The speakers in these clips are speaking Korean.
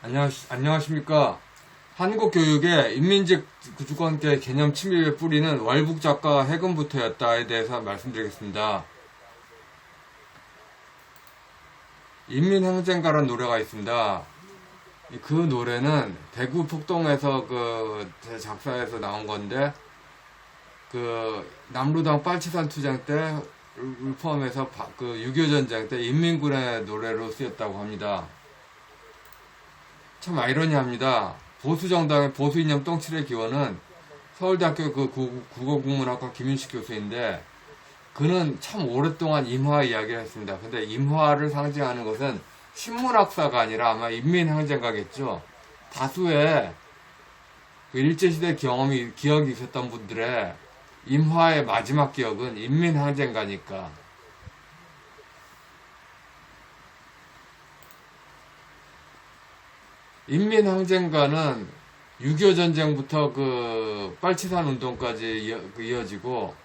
안녕하십니까. 한국 교육의 인민적 주권계 개념 침입의 뿌리는 월북 작가 해금부터였다에 대해서 말씀드리겠습니다. 인민항쟁가라는 노래가 있습니다. 그 노래는 대구 폭동에서 작사해서 나온 건데, 남루당 빨치산 투쟁 때, 포함해서 6.25 전쟁 때 인민군의 노래로 쓰였다고 합니다. 참 아이러니합니다. 보수정당의 보수이념 똥칠의 기원은 서울대학교 국어국문학과 김윤식 교수인데, 그는 참 오랫동안 임화 이야기를 했습니다. 근데 임화를 상징하는 것은 신문학사가 아니라 아마 인민항쟁가겠죠. 다수의 일제시대 기억이 있었던 분들의 임화의 마지막 기억은 인민항쟁가니까. 인민항쟁가는 6.25 전쟁부터 빨치산 운동까지 이어지고,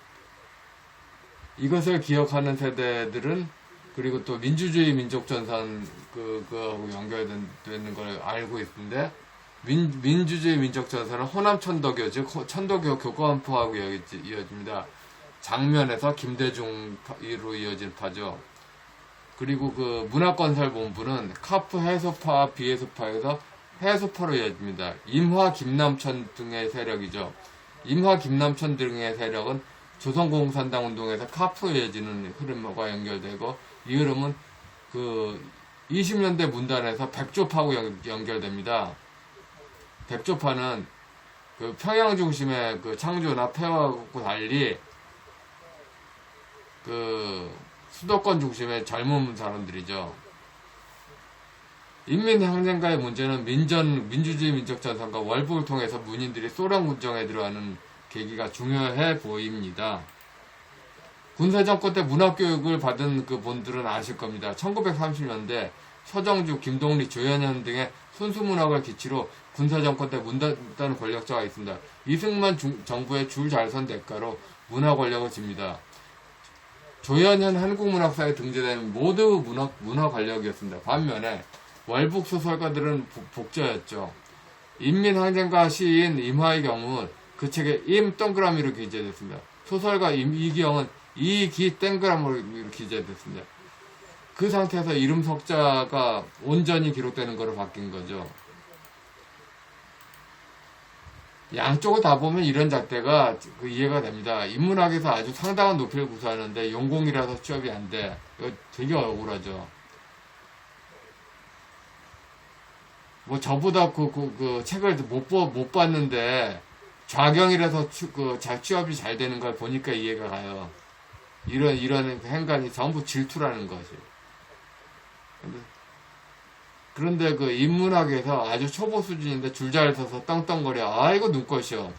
이것을 기억하는 세대들은, 그리고 또 민주주의 민족전선 그하고 연결되는 걸 알고 있는데, 민주주의 민족전선은 호남 천도교, 즉 천도교 교권파하고 이어집니다. 장면에서 김대중으로 이어진 파죠. 그리고 문화건설본부는 카프 해소파, 비해소파에서 해소파로 이어집니다. 임화, 김남천 등의 세력이죠. 임화, 김남천 등의 세력은 조선공산당 운동에서 카프로 이어지는 흐름과 연결되고, 이 흐름은 20년대 문단에서 백조파하고 연결됩니다. 백조파는 평양 중심의 창조나 폐허하고 달리 수도권 중심의 젊은 사람들이죠. 인민항쟁가의 문제는 민주주의 민족전선과 월북을 통해서 문인들이 소련 군정에 들어가는 계기가 중요해 보입니다. 군사정권 때 문학교육을 받은 분들은 아실 겁니다. 1930년대 서정주, 김동리, 조현현 등의 순수문학을 기치로 군사정권 때 문단하는 권력자가 있습니다. 이승만 정부의 줄 잘 선 대가로 문화 권력을 집니다. 조현현 한국문학사에 등재된 모두 문화 권력이었습니다. 반면에 월북 소설가들은 복저였죠. 인민항쟁가 시인 임화의 경우 그 책에 임 동그라미로 기재됐습니다. 소설가 이기영은 이기 땡그라미로 기재됐습니다. 그 상태에서 이름 석자가 온전히 기록되는 거로 바뀐 거죠. 양쪽을 다 보면 이런 잣대가 이해가 됩니다. 인문학에서 아주 상당한 높이를 구사하는데 용공이라서 취업이 안 돼. 이거 되게 억울하죠. 뭐 저보다 책을 못 봤는데 좌경이라서 취업이 잘 되는 걸 보니까 이해가 가요. 이런 행간이 전부 질투라는 거지. 그런데 인문학에서 아주 초보 수준인데 줄 잘 서서 떵떵거려. 아이고 눈꽃이요.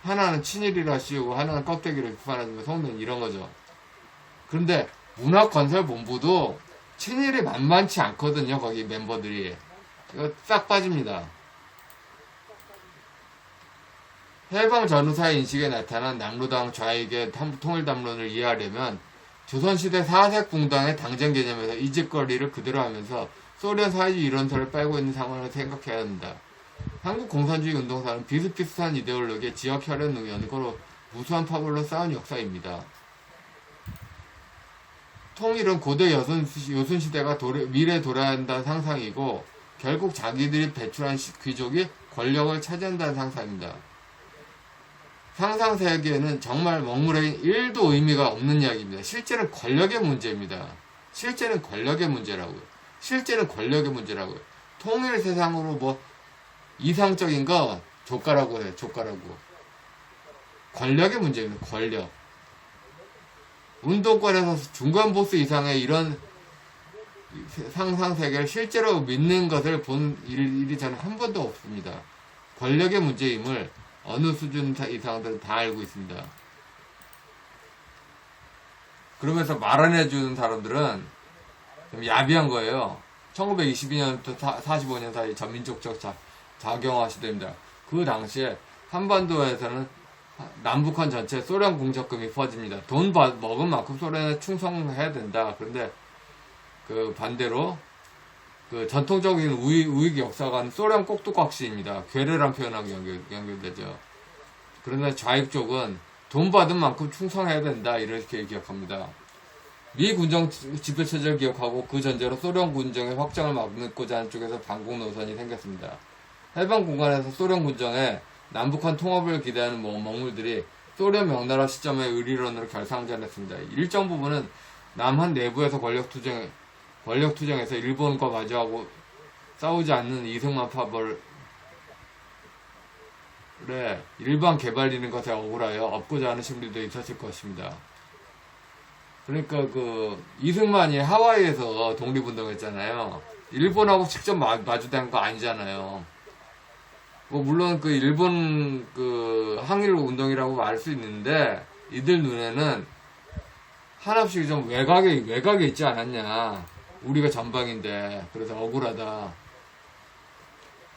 하나는 친일이라 씌우고 하나는 껍데기를 비판하는 속는 이런 거죠. 그런데 문학건설본부도 친일이 만만치 않거든요. 거기 멤버들이. 이거 싹 빠집니다. 해방 전후사의 인식에 나타난 남루당 좌익의 통일담론을 이해하려면 조선시대 사색붕당의 당정 개념에서 이직거리를 그대로 하면서 소련 사회주의 이론서를 빨고 있는 상황을 생각해야 합니다. 한국 공산주의 운동사는 비슷비슷한 이데올로기의 지역 혈연 연고로 무수한 파벌로 쌓은 역사입니다. 통일은 고대 요순시대가 미래에 돌아야 한다는 상상이고, 결국 자기들이 배출한 귀족이 권력을 차지한다는 상상입니다. 상상세계는 정말 먹물에 1도 의미가 없는 이야기입니다. 실제는 권력의 문제입니다. 실제는 권력의 문제라고요. 통일 세상으로 이상적인 거 조카라고 해요. 조카라고. 권력의 문제입니다. 권력. 운동권에서 중간 보스 이상의 이런 상상세계를 실제로 믿는 것을 본 일이 저는 한 번도 없습니다. 권력의 문제임을 어느 수준 이상들은 다 알고 있습니다. 그러면서 말안해주는 사람들은 좀 야비한 거예요. 1922년부터 45년 사이 전민족적 자경화 시대입니다. 그 당시에 한반도에서는 남북한 전체 소련 공적금이 퍼집니다. 돈 먹은 만큼 소련에 충성해야 된다. 그런데 반대로 그 전통적인 우익 역사관 소련 꼭두각시입니다. 괴뢰란 표현하고 연결되죠. 그런데 좌익 쪽은 돈 받은 만큼 충성해야 된다 이렇게 기억합니다. 미 군정 지배체제를 기억하고 그 전제로 소련 군정의 확장을 막고자 하는 쪽에서 반공 노선이 생겼습니다. 해방 공간에서 소련 군정의 남북한 통합을 기대하는 먹물들이 소련 명나라 시점의 의리론으로 결상전했습니다. 일정 부분은 남한 내부에서 권력투쟁에서 일본과 마주하고 싸우지 않는 이승만 파벌에 일반 개발리는 것에 억울하여 업고자 하는 심리도 있었을 것입니다. 그러니까 그 이승만이 하와이에서 독립운동했잖아요. 일본하고 직접 마주된 거 아니잖아요. 뭐 물론 그 일본 그 항일 운동이라고 말할 수 있는데 이들 눈에는 한없이 좀 외곽에 있지 않았냐. 우리가 전방인데 그래서 억울하다.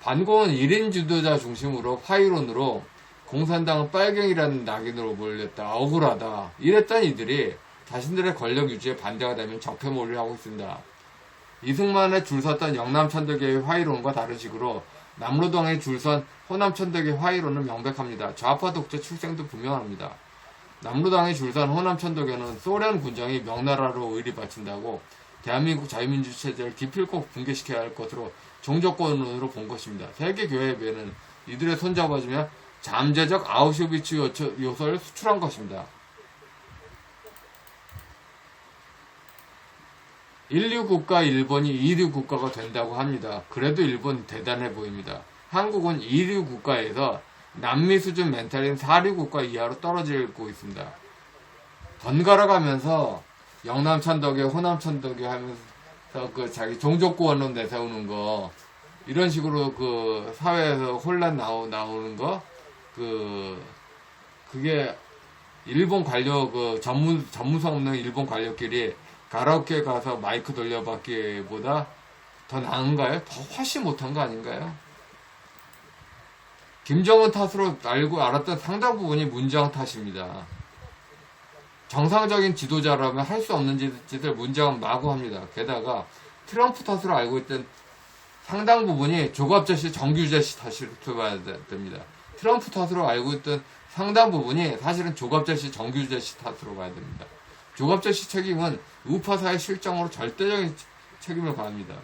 반공은 1인 주도자 중심으로 파이론으로 공산당은 빨갱이라는 낙인으로 몰렸다. 억울하다. 이랬던 이들이 자신들의 권력 유지에 반대가 되면 적폐몰이를 하고 있습니다. 이승만에 줄 섰던 영남천도계의 화이론과 다른 식으로 남로당에 줄선 호남천도계 화이론은 명백합니다. 좌파 독재 출생도 분명합니다. 남로당에 줄선 호남천도계는 소련 군정이 명나라로 의리 바친다고 대한민국 자유민주 체제를 기필코 붕괴시켜야 할 것으로 종족권론으로 본 것입니다. 세계교회에는 이들의 손잡아주며 잠재적 아우슈비츠 요소를 수출한 것입니다. 인류 국가 일본이 이류 국가가 된다고 합니다. 그래도 일본 대단해 보입니다. 한국은 이류 국가에서 남미 수준 멘탈인 사류 국가 이하로 떨어지고 있습니다. 번갈아 가면서 영남천도교, 호남천도교 하면서 그 자기 종족구원론 내세우는 거 이런 식으로 그 사회에서 혼란 나오는 거 그게 일본 관료 그 전무성 없는 일본 관료끼리 가라오케 가서 마이크 돌려받기보다 더 나은가요? 더 훨씬 못한 거 아닌가요? 김정은 탓으로 알았던 상당 부분이 문재인 탓입니다. 정상적인 지도자라면 할 수 없는 짓을 문재인은 마구 합니다. 게다가 트럼프 탓으로 알고 있던 상당 부분이 조갑제시, 정규제시 탓으로 봐야 됩니다. 트럼프 탓으로 알고 있던 상당 부분이 사실은 조갑제시, 정규제시 탓으로 봐야 됩니다. 조갑제시 책임은 우파사의 실정으로 절대적인 책임을 가합니다.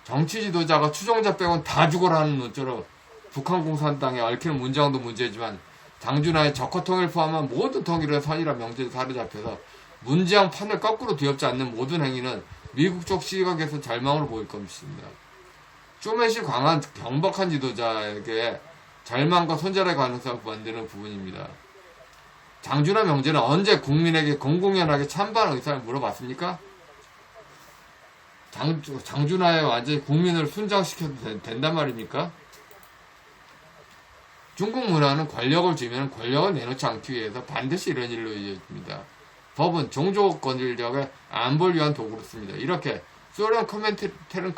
정치 지도자가 추종자 빼곤 다 죽어라는 논조로 북한 공산당에 얽히는 문재인도 문제지만 장준하의 적화통일 포함한 모든 통일의 선이라 명제에 사로잡혀서 문재인 판을 거꾸로 뒤엎지 않는 모든 행위는 미국 쪽 시각에서 절망으로 보일 것입니다. 쇼맨시 강한 경박한 지도자에게 절망과 손절의 가능성을 만드는 부분입니다. 장준하 명제는 언제 국민에게 공공연하게 찬반 의사를 물어봤습니까? 장준하에 완전히 국민을 순장시켜도 된단 말입니까? 중국 문화는 권력을 쥐면 권력을 내놓지 않기 위해서 반드시 이런 일로 이어집니다. 법은 종족 권력의 안보를 위한 도구로 씁니다. 이렇게 소련 커멘테리는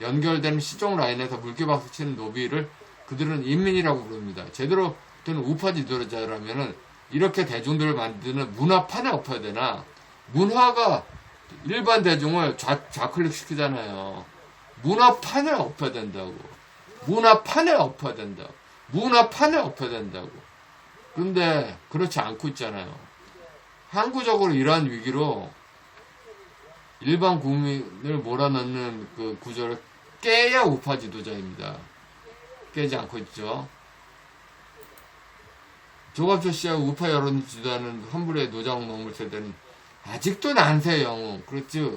연결되는 시종 라인에서 물개박수 치는 노비를 그들은 인민이라고 부릅니다. 제대로 된 우파 지도자라면은 이렇게 대중들을 만드는 문화판에 엎어야 되나? 문화가 일반 대중을 좌클릭시키잖아요. 문화판에 엎어야 된다고. 문화판에 엎어야 된다고. 문화판에 엎어야 된다고. 근데 그렇지 않고 있잖아요. 항구적으로 이러한 위기로 일반 국민을 몰아넣는 그 구조를 깨야 우파 지도자입니다. 깨지 않고 있죠. 조갑조 씨와 우파 여론 지도하는 환불의 노장 농물 세대는 아직도 난세 영웅. 그렇죠.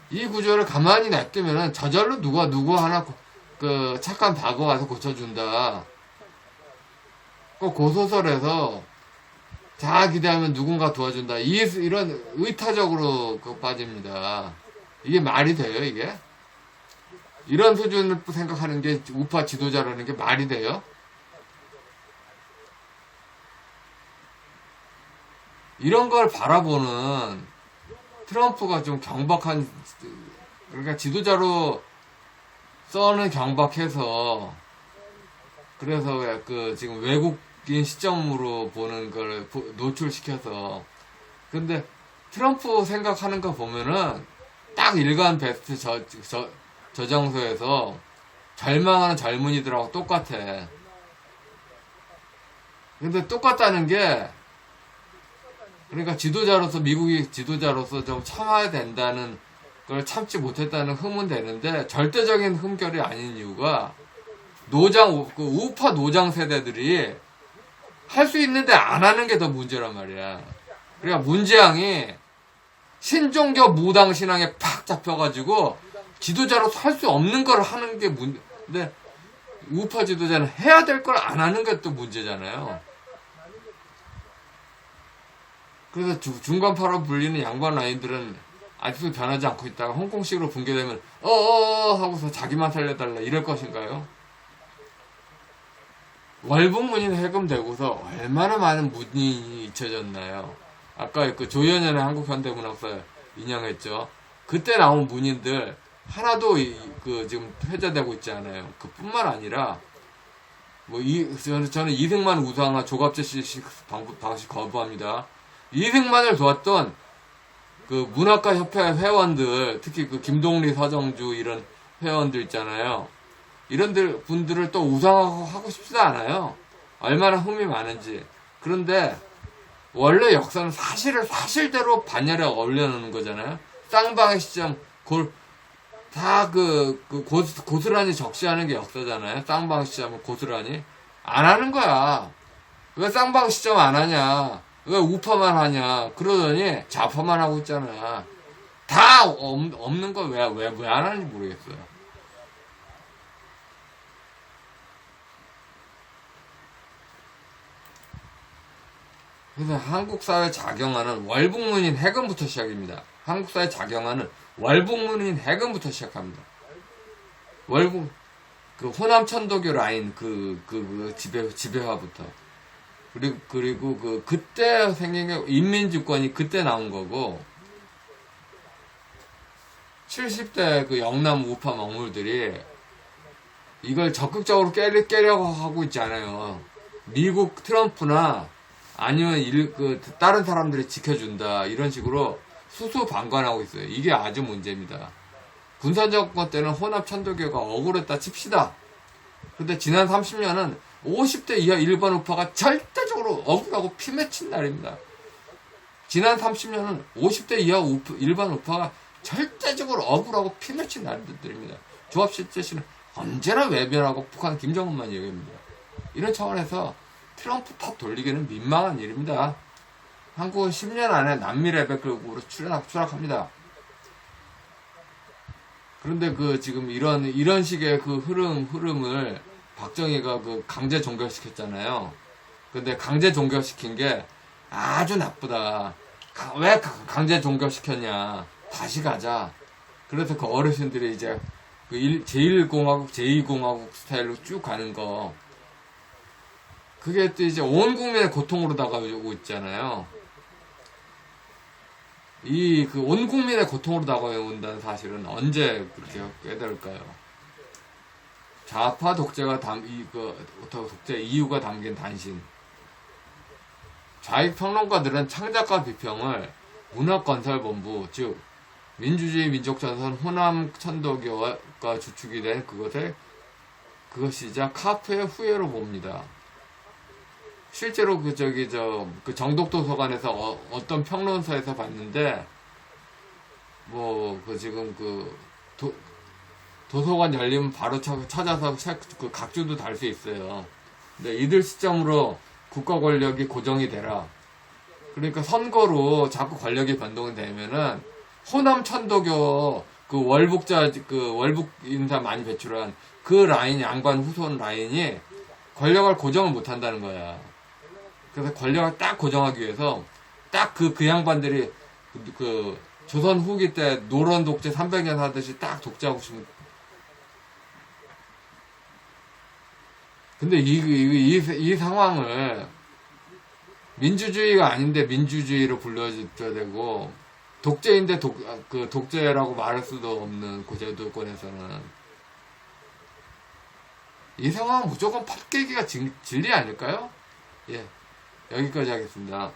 이 구조를 가만히 냅두면은 저절로 누구 하나 그 착한 바보 와서 고쳐준다. 꼭 고소설에서 자 기대하면 누군가 도와준다. 이런 의타적으로 빠집니다. 이게 말이 돼요, 이게? 이런 수준을 생각하는 게 우파 지도자라는 게 말이 돼요? 이런 걸 바라보는 트럼프가 좀 경박한, 그러니까 지도자로 써는 경박해서, 그래서 그 지금 외국인 시점으로 보는 걸 노출시켜서. 근데 트럼프 생각하는 거 보면은 딱 일간 베스트 저장소에서 절망하는 젊은이들하고 똑같아. 근데 똑같다는 게, 그러니까 지도자로서, 미국이 지도자로서 좀 참아야 된다는 걸 참지 못했다는 흠은 되는데, 절대적인 흠결이 아닌 이유가, 우파 노장 세대들이 할 수 있는데 안 하는 게 더 문제란 말이야. 그러니까 문재양이 신종교 무당 신앙에 팍 잡혀가지고 지도자로서 할 수 없는 걸 하는 게 문제인데, 우파 지도자는 해야 될 걸 안 하는 게 또 문제잖아요. 그래서 중간파로 불리는 양반 라인들은 아직도 변하지 않고 있다가 홍콩식으로 붕괴되면 하고서 자기만 살려달라 이럴 것인가요? 월북문인 해금되고서 얼마나 많은 문인이 잊혀졌나요? 아까 그 조현현의 한국현대문학사 인용했죠. 그때 나온 문인들 하나도 지금 회자되고 있지 않아요. 그뿐만 아니라 저는 이승만 우상화 조갑재 씨 방식 거부합니다. 이승만을 도왔던 그 문학가 협회 회원들, 특히 그 김동리, 서정주 이런 회원들 있잖아요. 이런 분들을 또 우상하고 싶지도 않아요. 얼마나 흠이 많은지. 그런데 원래 역사는 사실대로 반열에 올려놓는 거잖아요. 쌍방의 시점 다 고스란히 적시하는 게 역사잖아요. 쌍방 시점을 고스란히 안 하는 거야. 왜 쌍방 시점 안 하냐? 왜 우파만 하냐? 그러더니 좌파만 하고 있잖아. 다 없는 거 왜 안 하는지 모르겠어요. 그래서 한국 사회에 작용하는 월북문인 해금부터 시작입니다. 한국 사회에 작용하는 월북문인 해금부터 시작합니다. 호남 천도교 라인 지배화부터. 그리고 그때 생긴 게 인민주권이 그때 나온 거고, 70대 그 영남 우파 먹물들이 이걸 적극적으로 깨려고 하고 있지 않아요. 미국 트럼프나 아니면 다른 사람들이 지켜준다 이런 식으로 수수방관하고 있어요. 이게 아주 문제입니다. 군사정권 때는 호남 천도교가 억울했다 칩시다. 근데 지난 30년은 50대 이하 일반 우파가 절대적으로 억울하고 피맺힌 날입니다. 지난 30년은 50대 이하 일반 우파가 절대적으로 억울하고 피맺힌 날들입니다. 조합실제 씨는 언제나 외면하고 북한 김정은만 얘기합니다. 이런 차원에서 트럼프 탑 돌리기는 민망한 일입니다. 한국은 10년 안에 남미 레벨급으로 추락합니다. 그런데 지금 이런 식의 흐름을 박정희가 강제 종결시켰잖아요. 근데 강제 종결시킨 게 아주 나쁘다. 왜 강제 종결시켰냐. 다시 가자. 그래서 그 어르신들이 이제 제1공화국, 제2공화국 스타일로 쭉 가는 거. 그게 또 이제 온 국민의 고통으로 다가오고 있잖아요. 온 국민의 고통으로 다가온다는 사실은 언제 그렇게 깨달을까요? 좌파 독재가 독재 이유가 담긴 단신. 좌익평론가들은 창작과 비평을 문학건설본부, 즉 민주주의 민족전선 호남 천도교가 주축이 된 그것이자 카프의 후예로 봅니다. 실제로 정독도서관에서 어떤 평론서에서 봤는데, 지금 도서관 열리면 바로 찾아서 각주도 달 수 있어요. 근데 이들 시점으로 국가 권력이 고정이 되라. 그러니까 선거로 자꾸 권력이 변동이 되면은 호남 천도교 월북 인사 많이 배출한 그 라인, 양반 후손 라인이 권력을 고정을 못 한다는 거야. 그래서 권력을 딱 고정하기 위해서 딱 그 양반들이 조선 후기 때 노론 독재 300년 하듯이 딱 독재하고 싶은. 근데 이 상황을 민주주의가 아닌데 민주주의로 불러줘야 되고, 독재인데 독재라고 말할 수도 없는 제도권에서는 이 상황은 무조건 팟 깨기가 진리 아닐까요? 예. 여기까지 하겠습니다.